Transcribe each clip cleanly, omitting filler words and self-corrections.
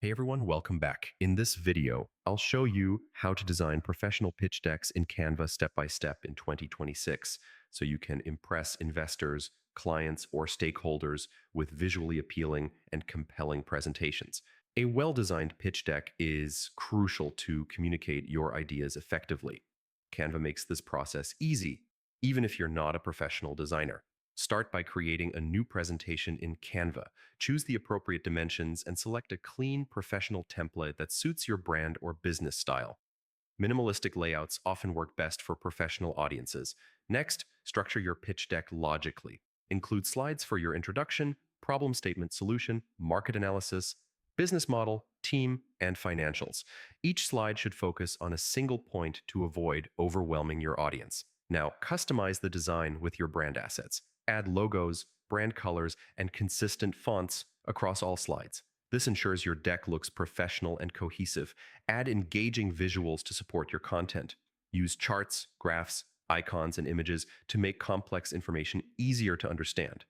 Hey everyone, welcome back. In this video, I'll show you how to design professional pitch decks in Canva step by step in 2026 so you can impress investors, clients, or stakeholders with visually appealing and compelling presentations. A well-designed pitch deck is crucial to communicate your ideas effectively. Canva makes this process easy, even if you're not a professional designer. Start by creating a new presentation in Canva. Choose the appropriate dimensions and select a clean, professional template that suits your brand or business style. Minimalistic layouts often work best for professional audiences. Next, structure your pitch deck logically. Include slides for your introduction, problem statement solution, market analysis, business model, team, and financials. Each slide should focus on a single point to avoid overwhelming your audience. Now, customize the design with your brand assets. Add logos, brand colors, and consistent fonts across all slides. This ensures your deck looks professional and cohesive. Add engaging visuals to support your content. Use charts, graphs, icons, and images to make complex information easier to understand.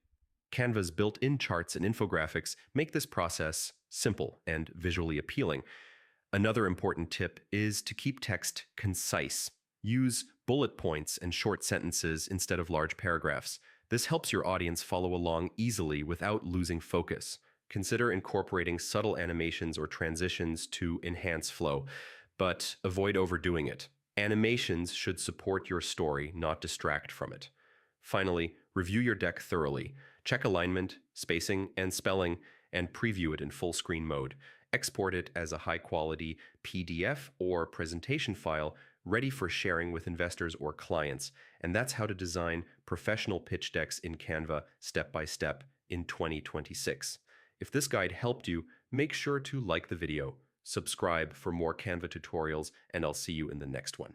Canva's built-in charts and infographics make this process simple and visually appealing. Another important tip is to keep text concise. Use bullet points and short sentences instead of large paragraphs. This helps your audience follow along easily without losing focus. Consider incorporating subtle animations or transitions to enhance flow, but avoid overdoing it. Animations should support your story, not distract from it. Finally, review your deck thoroughly. Check alignment, spacing, and spelling, and preview it in full screen mode. Export it as a high-quality PDF or presentation file ready for sharing with investors or clients. And that's how to design professional pitch decks in Canva step by step in 2026. If this guide helped you, make sure to like the video, subscribe for more Canva tutorials, and I'll see you in the next one.